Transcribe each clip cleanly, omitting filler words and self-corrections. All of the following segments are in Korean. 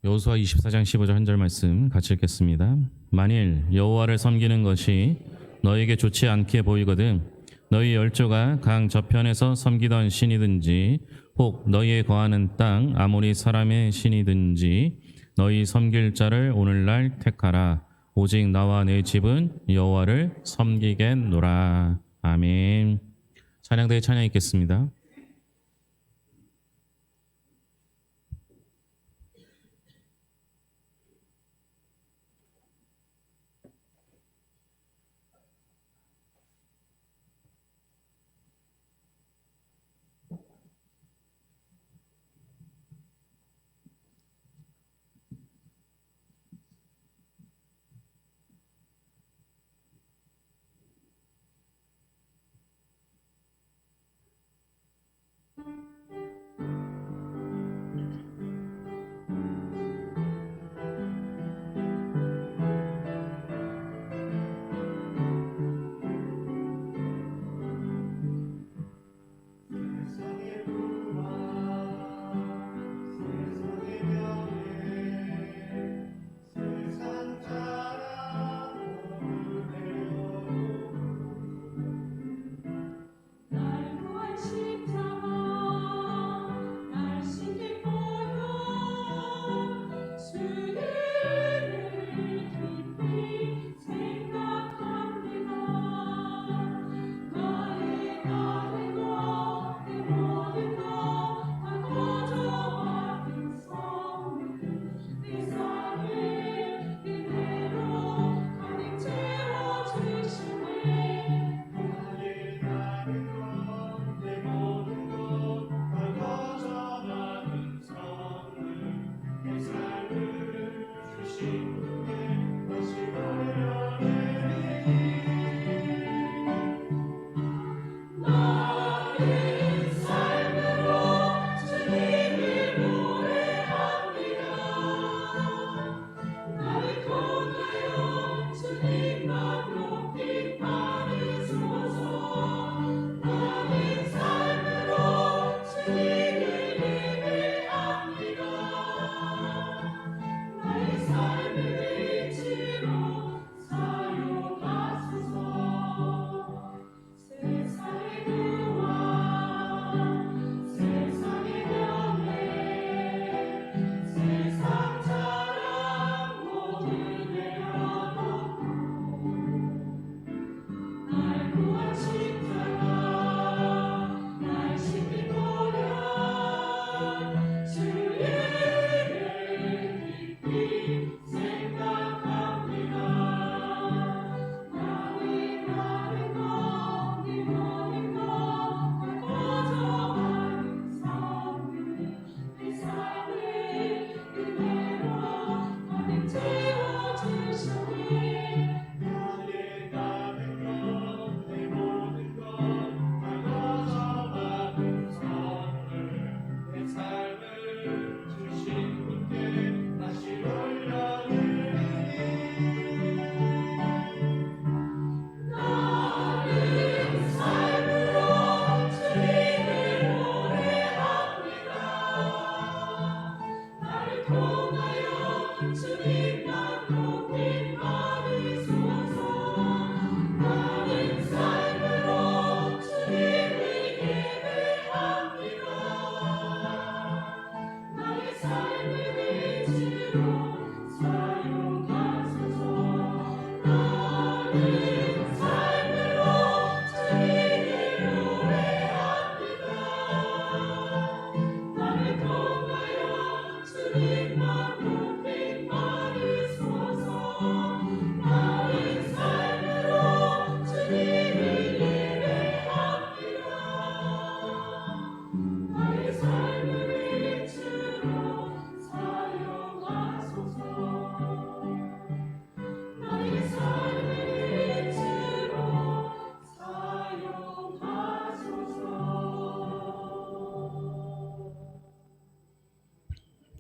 여호수아 24장 15절 한 절 말씀 같이 읽겠습니다. 만일 여호와를 섬기는 것이 너에게 좋지 않게 보이거든 너희 열조가 강 저편에서 섬기던 신이든지 혹 너희에 거하는 땅 아모리 사람의 신이든지 너희 섬길 자를 오늘날 택하라. 오직 나와 내 집은 여호와를 섬기겠노라. 아멘. 찬양대에 찬양 있겠습니다.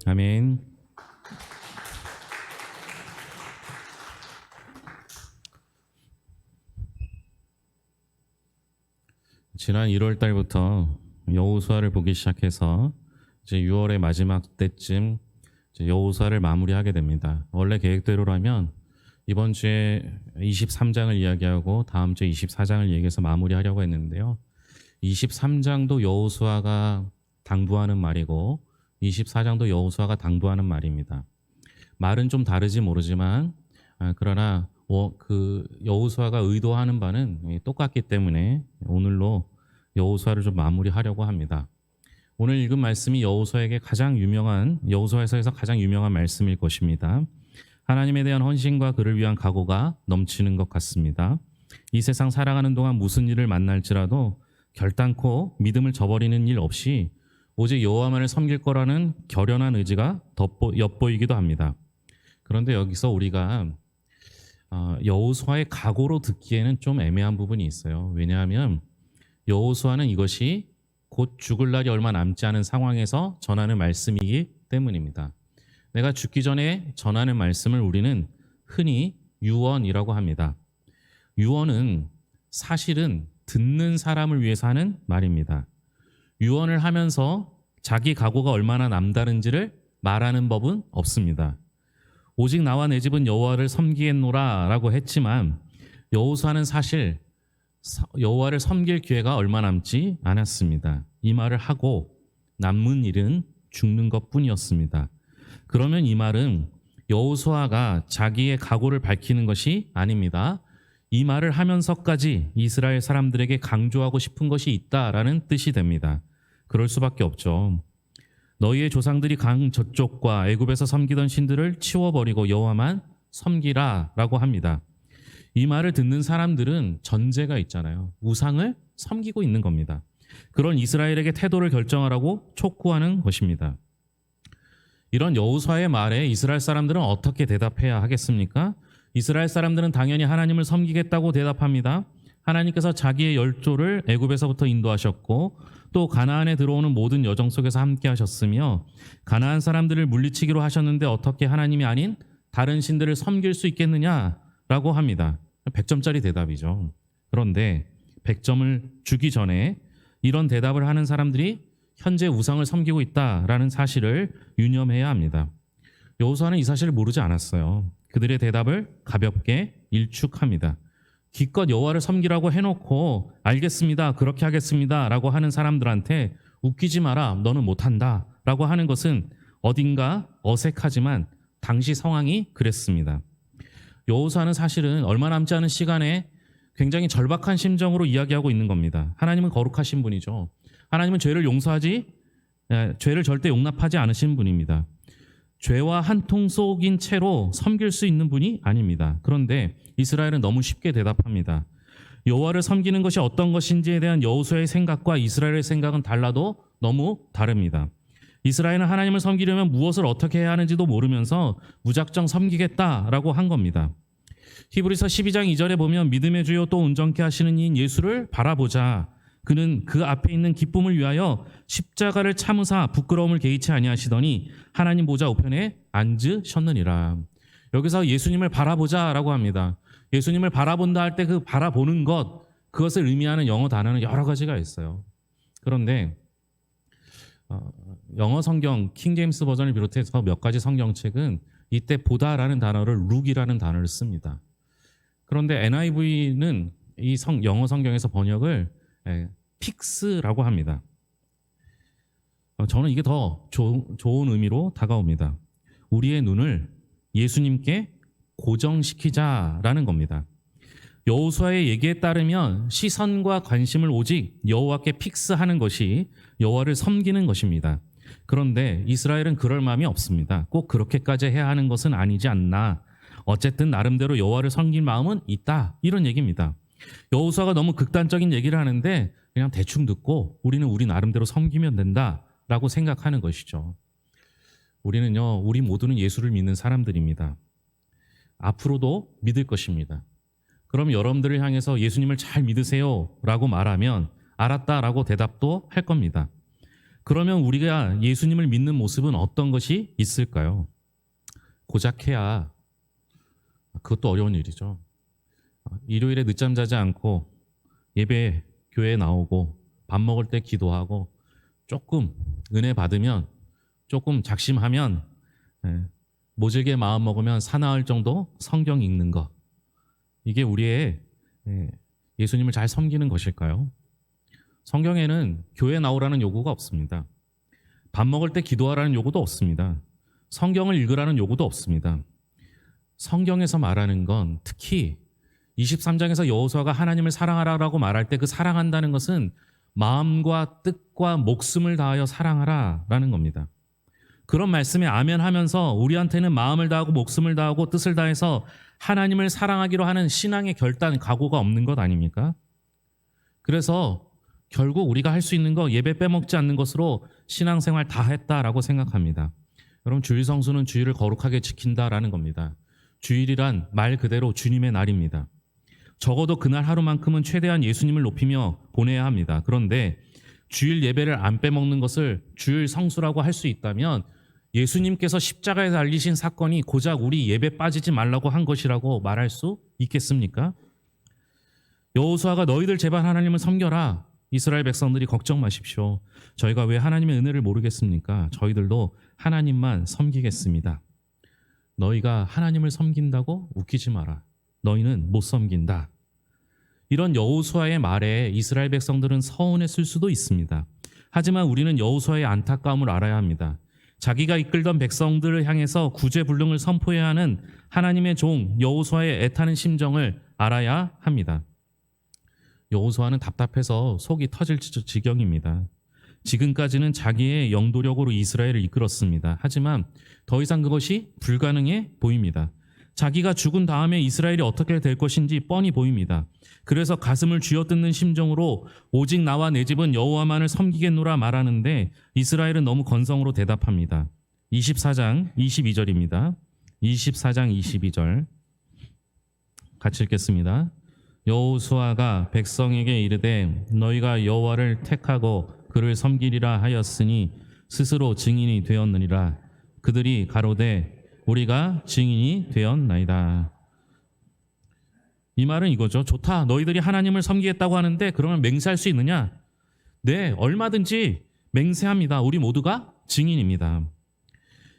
아멘. 지난 1월 달부터 여호수아를 보기 시작해서 이제 6월의 마지막 때쯤 이제 여호수아를 마무리하게 됩니다. 원래 계획대로라면 이번 주에 23장을 이야기하고 다음 주에 24장을 얘기해서 마무리하려고 했는데요. 23장도 여호수아가 당부하는 말이고 24장도 여호수아가 당부하는 말입니다. 말은 좀 다르지 모르지만 그러나 그 여호수아가 의도하는 바는 똑같기 때문에 오늘로 여호수아를 좀 마무리하려고 합니다. 오늘 읽은 말씀이 여호수아에서 가장 유명한 말씀일 것입니다. 하나님에 대한 헌신과 그를 위한 각오가 넘치는 것 같습니다. 이 세상 살아가는 동안 무슨 일을 만날지라도 결단코 믿음을 저버리는 일 없이 오직 여호와만을 섬길 거라는 결연한 의지가 엿보이기도 합니다. 그런데 여기서 우리가 여호수아의 각오로 듣기에는 좀 애매한 부분이 있어요. 왜냐하면 여호수아는 이것이 곧 죽을 날이 얼마 남지 않은 상황에서 전하는 말씀이기 때문입니다. 내가 죽기 전에 전하는 말씀을 우리는 흔히 유언이라고 합니다. 유언은 사실은 듣는 사람을 위해서 하는 말입니다. 유언을 하면서 자기 각오가 얼마나 남다른지를 말하는 법은 없습니다. 오직 나와 내 집은 여호와를 섬기겠노라 라고 했지만 여호수아는 사실 여호와를 섬길 기회가 얼마 남지 않았습니다. 이 말을 하고 남은 일은 죽는 것뿐이었습니다. 그러면 이 말은 여호수아가 자기의 각오를 밝히는 것이 아닙니다. 이 말을 하면서까지 이스라엘 사람들에게 강조하고 싶은 것이 있다라는 뜻이 됩니다. 그럴 수밖에 없죠. 너희의 조상들이 강 저쪽과 애굽에서 섬기던 신들을 치워버리고 여호와만 섬기라 라고 합니다. 이 말을 듣는 사람들은 전제가 있잖아요. 우상을 섬기고 있는 겁니다. 그런 이스라엘에게 태도를 결정하라고 촉구하는 것입니다. 이런 여호수아의 말에 이스라엘 사람들은 어떻게 대답해야 하겠습니까? 이스라엘 사람들은 당연히 하나님을 섬기겠다고 대답합니다. 하나님께서 자기의 열조를 애굽에서부터 인도하셨고 또 가나안에 들어오는 모든 여정 속에서 함께 하셨으며 가나안 사람들을 물리치기로 하셨는데 어떻게 하나님이 아닌 다른 신들을 섬길 수 있겠느냐라고 합니다. 100점짜리 대답이죠. 그런데 100점을 주기 전에 이런 대답을 하는 사람들이 현재 우상을 섬기고 있다라는 사실을 유념해야 합니다. 여호수아는 이 사실을 모르지 않았어요. 그들의 대답을 가볍게 일축합니다. 기껏 여호와를 섬기라고 해놓고 알겠습니다, 그렇게 하겠습니다 라고 하는 사람들한테 웃기지 마라, 너는 못한다 라고 하는 것은 어딘가 어색하지만 당시 상황이 그랬습니다. 여호수아는 사실은 얼마 남지 않은 시간에 굉장히 절박한 심정으로 이야기하고 있는 겁니다. 하나님은 거룩하신 분이죠. 하나님은 죄를 절대 용납하지 않으신 분입니다. 죄와 한 통 속인 채로 섬길 수 있는 분이 아닙니다. 그런데 이스라엘은 너무 쉽게 대답합니다. 여호와를 섬기는 것이 어떤 것인지에 대한 여호수아의 생각과 이스라엘의 생각은 달라도 너무 다릅니다. 이스라엘은 하나님을 섬기려면 무엇을 어떻게 해야 하는지도 모르면서 무작정 섬기겠다라고 한 겁니다. 히브리서 12장 2절에 보면 믿음의 주요 또 온전케 하시는 이인 예수를 바라보자. 그는 그 앞에 있는 기쁨을 위하여 십자가를 참으사 부끄러움을 개의치 아니하시더니 하나님 보좌 우편에 앉으셨느니라. 여기서 예수님을 바라보자라고 합니다. 예수님을 바라본다 할 때 그 바라보는 것, 그것을 의미하는 영어 단어는 여러 가지가 있어요. 그런데 영어 성경 킹 제임스 버전을 비롯해서 몇 가지 성경책은 이때 보다라는 단어를 look이라는 단어를 씁니다. 그런데 NIV는 이 영어 성경에서 번역을 픽스라고 합니다. 저는 이게 더 좋은 의미로 다가옵니다. 우리의 눈을 예수님께 고정시키자라는 겁니다. 여호수아의 얘기에 따르면 시선과 관심을 오직 여호와께 픽스하는 것이 여호와를 섬기는 것입니다. 그런데 이스라엘은 그럴 마음이 없습니다. 꼭 그렇게까지 해야 하는 것은 아니지 않나. 어쨌든 나름대로 여호와를 섬길 마음은 있다. 이런 얘기입니다. 여호수아가 너무 극단적인 얘기를 하는데 그냥 대충 듣고 우리는 우리 나름대로 섬기면 된다라고 생각하는 것이죠. 우리 모두는 예수를 믿는 사람들입니다. 앞으로도 믿을 것입니다. 그럼 여러분들을 향해서 예수님을 잘 믿으세요 라고 말하면 알았다라고 대답도 할 겁니다. 그러면 우리가 예수님을 믿는 모습은 어떤 것이 있을까요? 고작 해야 그것도 어려운 일이죠. 일요일에 늦잠 자지 않고 예배 교회에 나오고 밥 먹을 때 기도하고 조금 은혜 받으면 조금 작심하면 모질게 마음 먹으면 사나울 정도 성경 읽는 것. 이게 우리의 예수님을 잘 섬기는 것일까요? 성경에는 교회 나오라는 요구가 없습니다. 밥 먹을 때 기도하라는 요구도 없습니다. 성경을 읽으라는 요구도 없습니다. 성경에서 말하는 건 특히 23장에서 여호수아가 하나님을 사랑하라고 말할 때 그 사랑한다는 것은 마음과 뜻과 목숨을 다하여 사랑하라라는 겁니다. 그런 말씀에 아멘 하면서 우리한테는 마음을 다하고 목숨을 다하고 뜻을 다해서 하나님을 사랑하기로 하는 신앙의 결단, 각오가 없는 것 아닙니까? 그래서 결국 우리가 할 수 있는 거 예배 빼먹지 않는 것으로 신앙생활 다 했다라고 생각합니다. 여러분, 주일 성수는 주일을 거룩하게 지킨다라는 겁니다. 주일이란 말 그대로 주님의 날입니다. 적어도 그날 하루만큼은 최대한 예수님을 높이며 보내야 합니다. 그런데 주일 예배를 안 빼먹는 것을 주일 성수라고 할 수 있다면 예수님께서 십자가에 달리신 사건이 고작 우리 예배 빠지지 말라고 한 것이라고 말할 수 있겠습니까? 여호수아가 너희들 제발 하나님을 섬겨라. 이스라엘 백성들이 걱정 마십시오. 저희가 왜 하나님의 은혜를 모르겠습니까? 저희들도 하나님만 섬기겠습니다. 너희가 하나님을 섬긴다고 웃기지 마라. 너희는 못 섬긴다. 이런 여호수아의 말에 이스라엘 백성들은 서운했을 수도 있습니다. 하지만 우리는 여호수아의 안타까움을 알아야 합니다. 자기가 이끌던 백성들을 향해서 구제불능을 선포해야 하는 하나님의 종 여호수아의 애타는 심정을 알아야 합니다. 여호수아는 답답해서 속이 터질 지경입니다. 지금까지는 자기의 영도력으로 이스라엘을 이끌었습니다. 하지만 더 이상 그것이 불가능해 보입니다. 자기가 죽은 다음에 이스라엘이 어떻게 될 것인지 뻔히 보입니다. 그래서 가슴을 쥐어뜯는 심정으로 오직 나와 내 집은 여호와만을 섬기겠노라 말하는데 이스라엘은 너무 건성으로 대답합니다. 24장 22절입니다. 24장 22절 같이 읽겠습니다. 여호수아가 백성에게 이르되 너희가 여호와를 택하고 그를 섬기리라 하였으니 스스로 증인이 되었느니라. 그들이 가로되 우리가 증인이 되었나이다. 이 말은 이거죠. 좋다. 너희들이 하나님을 섬기겠다고 하는데 그러면 맹세할 수 있느냐? 네, 얼마든지 맹세합니다. 우리 모두가 증인입니다.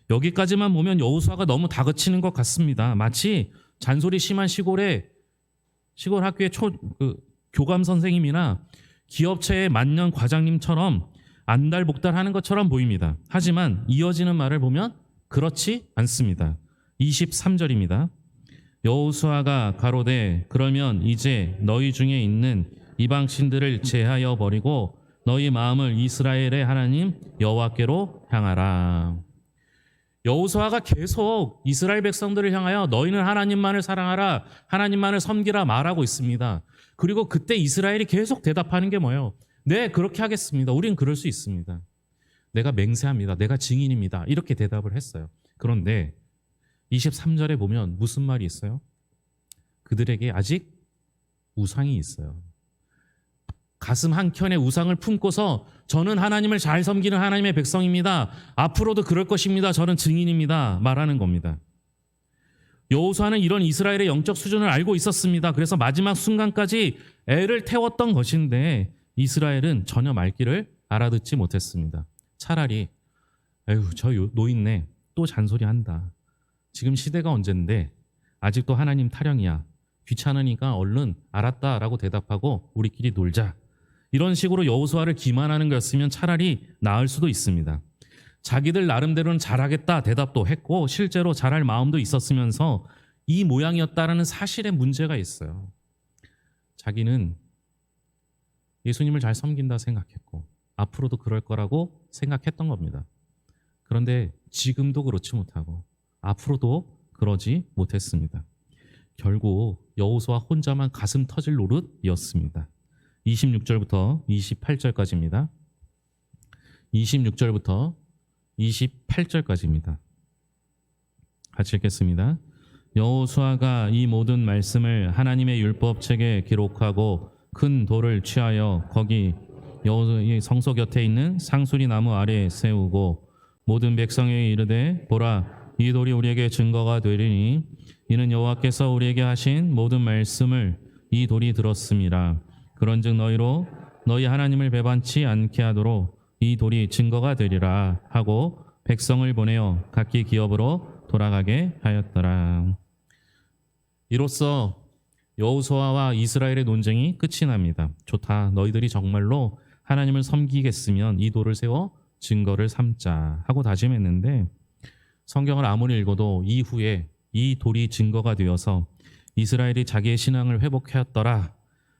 여기까지만 보면 여호수아가 너무 다그치는 것 같습니다. 마치 잔소리 심한 시골 학교의 교감 선생님이나 기업체의 만년 과장님처럼 안달복달하는 것처럼 보입니다. 하지만 이어지는 말을 보면 그렇지 않습니다. 23절입니다. 여호수아가 가로되 그러면 이제 너희 중에 있는 이방신들을 제하여 버리고 너희 마음을 이스라엘의 하나님 여호와께로 향하라. 여호수아가 계속 이스라엘 백성들을 향하여 너희는 하나님만을 사랑하라, 하나님만을 섬기라 말하고 있습니다. 그리고 그때 이스라엘이 계속 대답하는 게 뭐예요? 네, 그렇게 하겠습니다. 우린 그럴 수 있습니다. 내가 맹세합니다. 내가 증인입니다. 이렇게 대답을 했어요. 그런데 23절에 보면 무슨 말이 있어요? 그들에게 아직 우상이 있어요. 가슴 한켠에 우상을 품고서 저는 하나님을 잘 섬기는 하나님의 백성입니다. 앞으로도 그럴 것입니다. 저는 증인입니다. 말하는 겁니다. 여호수아는 이런 이스라엘의 영적 수준을 알고 있었습니다. 그래서 마지막 순간까지 애를 태웠던 것인데 이스라엘은 전혀 말귀를 알아듣지 못했습니다. 차라리 에휴 저 노인네 또 잔소리한다. 지금 시대가 언젠데 아직도 하나님 타령이야. 귀찮으니까 얼른 알았다라고 대답하고 우리끼리 놀자. 이런 식으로 여호수아를 기만하는 거였으면 차라리 나을 수도 있습니다. 자기들 나름대로는 잘하겠다 대답도 했고 실제로 잘할 마음도 있었으면서 이 모양이었다라는 사실에 문제가 있어요. 자기는 예수님을 잘 섬긴다 생각했고 앞으로도 그럴 거라고 생각했던 겁니다. 그런데 지금도 그렇지 못하고 앞으로도 그러지 못했습니다. 결국 여호수아 혼자만 가슴 터질 노릇이었습니다. 26절부터 28절까지입니다. 26절부터 28절까지입니다. 같이 읽겠습니다. 여호수아가 이 모든 말씀을 하나님의 율법책에 기록하고 큰 돌을 취하여 거기 여호수아의 성소 곁에 있는 상수리 나무 아래에 세우고 모든 백성에게 이르되 보라 이 돌이 우리에게 증거가 되리니 이는 여호와께서 우리에게 하신 모든 말씀을 이 돌이 들었음이라. 그런즉 너희 하나님을 배반치 않게 하도록 이 돌이 증거가 되리라 하고 백성을 보내어 각기 기업으로 돌아가게 하였더라. 이로써 여호수아와 이스라엘의 논쟁이 끝이 납니다. 좋다. 너희들이 정말로 하나님을 섬기겠으면 이 돌을 세워 증거를 삼자 하고 다짐했는데, 성경을 아무리 읽어도 이후에 이 돌이 증거가 되어서 이스라엘이 자기의 신앙을 회복하였더라,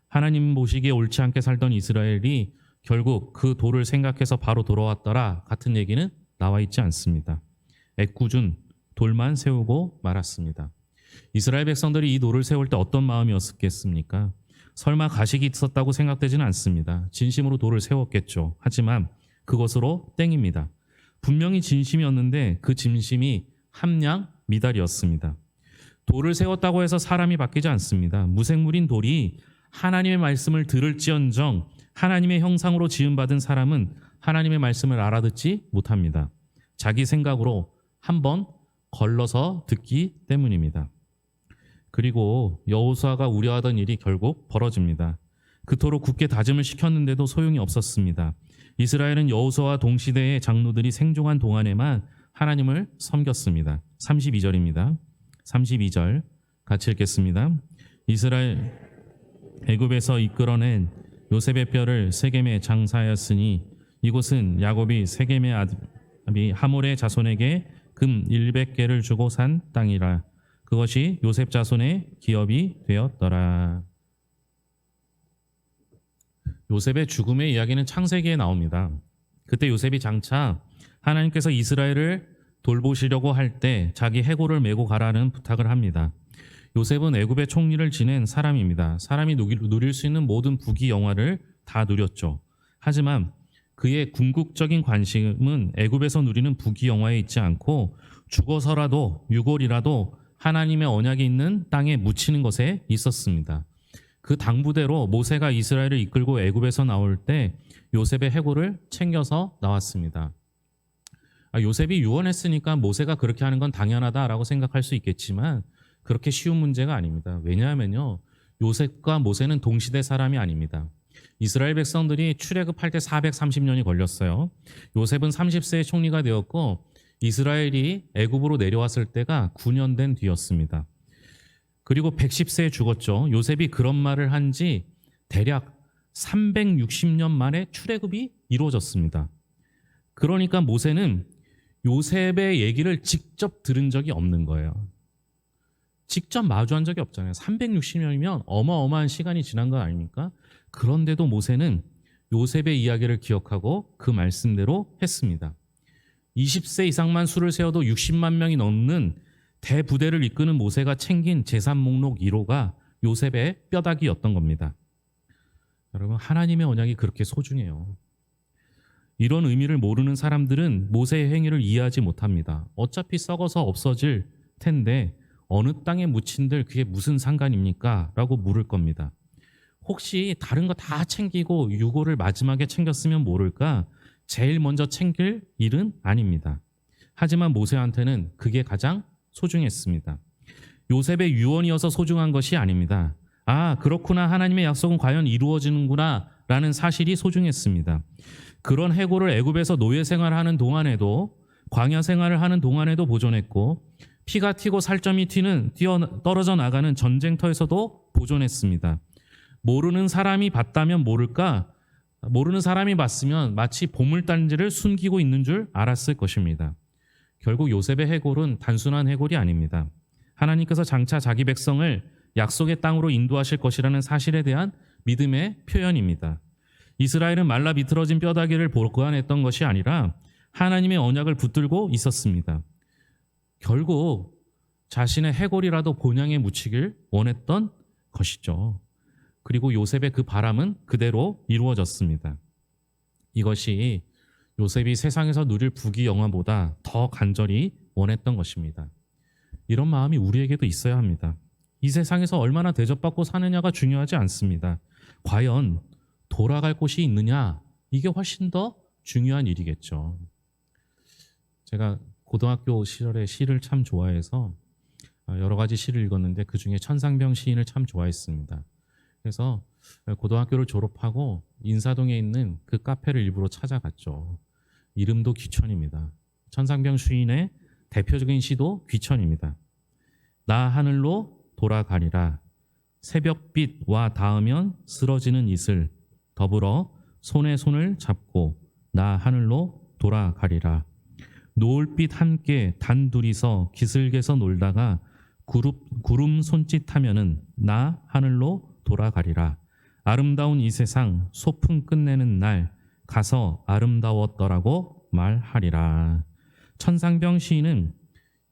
하나님 보시기에 옳지 않게 살던 이스라엘이 결국 그 돌을 생각해서 바로 돌아왔더라 같은 얘기는 나와 있지 않습니다. 애꿎은 돌만 세우고 말았습니다. 이스라엘 백성들이 이 돌을 세울 때 어떤 마음이었겠습니까? 설마 가식이 있었다고 생각되지는 않습니다. 진심으로 돌을 세웠겠죠. 하지만 그것으로 땡입니다. 분명히 진심이었는데 그 진심이 함량 미달이었습니다. 돌을 세웠다고 해서 사람이 바뀌지 않습니다. 무생물인 돌이 하나님의 말씀을 들을지언정 하나님의 형상으로 지음받은 사람은 하나님의 말씀을 알아듣지 못합니다. 자기 생각으로 한번 걸러서 듣기 때문입니다. 그리고 여호수아가 우려하던 일이 결국 벌어집니다. 그토록 굳게 다짐을 시켰는데도 소용이 없었습니다. 이스라엘은 여호수아와 동시대의 장로들이 생존한 동안에만 하나님을 섬겼습니다. 32절입니다. 32절 같이 읽겠습니다. 이스라엘 애굽에서 이끌어낸 요셉의 뼈를 세겜에 장사하였으니 이곳은 야곱이 세겜의 아비 하몰의 자손에게 금 100개를 주고 산 땅이라. 그것이 요셉 자손의 기업이 되었더라. 요셉의 죽음의 이야기는 창세기에 나옵니다. 그때 요셉이 장차 하나님께서 이스라엘을 돌보시려고 할 때 자기 해골을 메고 가라는 부탁을 합니다. 요셉은 애굽의 총리를 지낸 사람입니다. 사람이 누릴 수 있는 모든 부귀 영화를 다 누렸죠. 하지만 그의 궁극적인 관심은 애굽에서 누리는 부귀 영화에 있지 않고 죽어서라도 유골이라도 하나님의 언약이 있는 땅에 묻히는 것에 있었습니다. 그 당부대로 모세가 이스라엘을 이끌고 애굽에서 나올 때 요셉의 해골을 챙겨서 나왔습니다. 요셉이 유언했으니까 모세가 그렇게 하는 건 당연하다라고 생각할 수 있겠지만 그렇게 쉬운 문제가 아닙니다. 왜냐하면요, 요셉과 모세는 동시대 사람이 아닙니다. 이스라엘 백성들이 출애굽할 때 430년이 걸렸어요. 요셉은 30세에 총리가 되었고 이스라엘이 애굽으로 내려왔을 때가 9년 된 뒤였습니다. 그리고 110세에 죽었죠. 요셉이 그런 말을 한 지 대략 360년 만에 출애굽이 이루어졌습니다. 그러니까 모세는 요셉의 얘기를 직접 들은 적이 없는 거예요. 직접 마주한 적이 없잖아요. 360년이면 어마어마한 시간이 지난 거 아닙니까? 그런데도 모세는 요셉의 이야기를 기억하고 그 말씀대로 했습니다. 20세 이상만 수를 세워도 60만 명이 넘는 대부대를 이끄는 모세가 챙긴 재산 목록 1호가 요셉의 뼈다귀였던 겁니다. 여러분, 하나님의 언약이 그렇게 소중해요. 이런 의미를 모르는 사람들은 모세의 행위를 이해하지 못합니다. 어차피 썩어서 없어질 텐데 어느 땅에 묻힌들 그게 무슨 상관입니까? 라고 물을 겁니다. 혹시 다른 거 다 챙기고 유골을 마지막에 챙겼으면 모를까? 제일 먼저 챙길 일은 아닙니다. 하지만 모세한테는 그게 가장 소중했습니다. 요셉의 유언이어서 소중한 것이 아닙니다. 아, 그렇구나. 하나님의 약속은 과연 이루어지는구나 라는 사실이 소중했습니다. 그런 해골을 애굽에서 노예 생활하는 동안에도, 광야 생활을 하는 동안에도 보존했고, 피가 튀고 살점이 떨어져 나가는 전쟁터에서도 보존했습니다. 모르는 사람이 봤다면 모를까? 모르는 사람이 봤으면 마치 보물단지를 숨기고 있는 줄 알았을 것입니다. 결국 요셉의 해골은 단순한 해골이 아닙니다. 하나님께서 장차 자기 백성을 약속의 땅으로 인도하실 것이라는 사실에 대한 믿음의 표현입니다. 이스라엘은 말라 비틀어진 뼈다귀를 보관했던 것이 아니라 하나님의 언약을 붙들고 있었습니다. 결국 자신의 해골이라도 본향에 묻히길 원했던 것이죠. 그리고 요셉의 그 바람은 그대로 이루어졌습니다. 이것이 요셉이 세상에서 누릴 부귀 영화보다 더 간절히 원했던 것입니다. 이런 마음이 우리에게도 있어야 합니다. 이 세상에서 얼마나 대접받고 사느냐가 중요하지 않습니다. 과연 돌아갈 곳이 있느냐, 이게 훨씬 더 중요한 일이겠죠. 제가 고등학교 시절에 시를 참 좋아해서 여러 가지 시를 읽었는데 그중에 천상병 시인을 참 좋아했습니다. 그래서 고등학교를 졸업하고 인사동에 있는 그 카페를 일부러 찾아갔죠. 이름도 귀천입니다. 천상병 시인의 대표적인 시도 귀천입니다. 나 하늘로 돌아가리라. 새벽빛와 닿으면 쓰러지는 이슬 더불어 손에 손을 잡고 나 하늘로 돌아가리라. 노을빛 함께 단둘이서 기슭에서 놀다가 구름 손짓하면은 나 하늘로 돌아가리라. 아름다운 이 세상 소풍 끝내는 날 가서 아름다웠더라고 말하리라. 천상병 시인은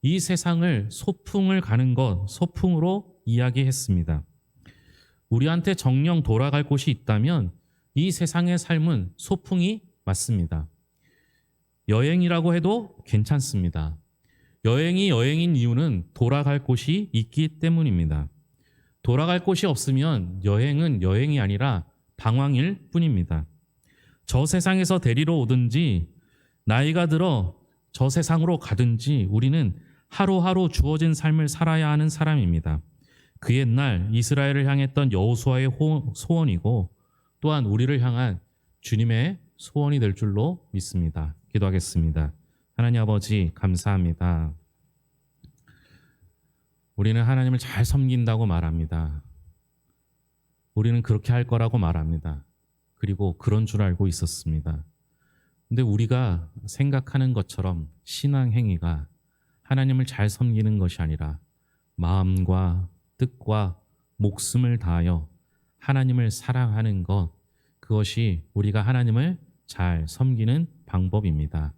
이 세상을 소풍을 가는 것, 소풍으로 이야기했습니다. 우리한테 정령 돌아갈 곳이 있다면 이 세상의 삶은 소풍이 맞습니다. 여행이라고 해도 괜찮습니다. 여행이 여행인 이유는 돌아갈 곳이 있기 때문입니다. 돌아갈 곳이 없으면 여행은 여행이 아니라 방황일 뿐입니다. 저 세상에서 데리러 오든지 나이가 들어 저 세상으로 가든지 우리는 하루하루 주어진 삶을 살아야 하는 사람입니다. 그 옛날 이스라엘을 향했던 여호수아의 소원이고 또한 우리를 향한 주님의 소원이 될 줄로 믿습니다. 기도하겠습니다. 하나님 아버지 감사합니다. 우리는 하나님을 잘 섬긴다고 말합니다. 우리는 그렇게 할 거라고 말합니다. 그리고 그런 줄 알고 있었습니다. 근데 우리가 생각하는 것처럼 신앙 행위가 하나님을 잘 섬기는 것이 아니라 마음과 뜻과 목숨을 다하여 하나님을 사랑하는 것, 그것이 우리가 하나님을 잘 섬기는 방법입니다.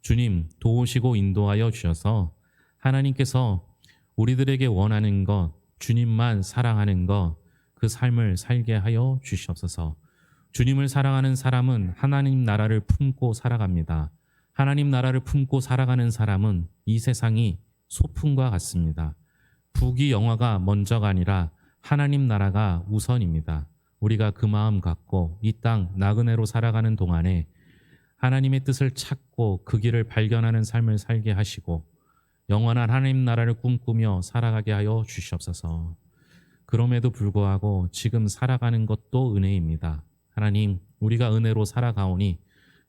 주님 도우시고 인도하여 주셔서 하나님께서 우리들에게 원하는 것, 주님만 사랑하는 것, 그 삶을 살게 하여 주시옵소서. 주님을 사랑하는 사람은 하나님 나라를 품고 살아갑니다. 하나님 나라를 품고 살아가는 사람은 이 세상이 소풍과 같습니다. 부귀 영화가 먼저가 아니라 하나님 나라가 우선입니다. 우리가 그 마음 갖고 이 땅 나그네로 살아가는 동안에 하나님의 뜻을 찾고 그 길을 발견하는 삶을 살게 하시고 영원한 하나님 나라를 꿈꾸며 살아가게 하여 주시옵소서. 그럼에도 불구하고 지금 살아가는 것도 은혜입니다. 하나님, 우리가 은혜로 살아가오니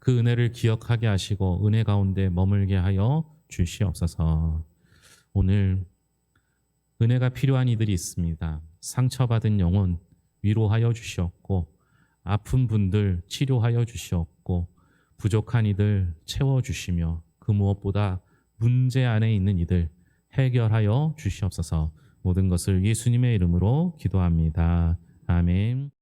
그 은혜를 기억하게 하시고 은혜 가운데 머물게 하여 주시옵소서. 오늘 은혜가 필요한 이들이 있습니다. 상처받은 영혼 위로하여 주시옵고 아픈 분들 치료하여 주시옵고 부족한 이들 채워주시며 그 무엇보다 문제 안에 있는 이들 해결하여 주시옵소서. 모든 것을 예수님의 이름으로 기도합니다. 아멘.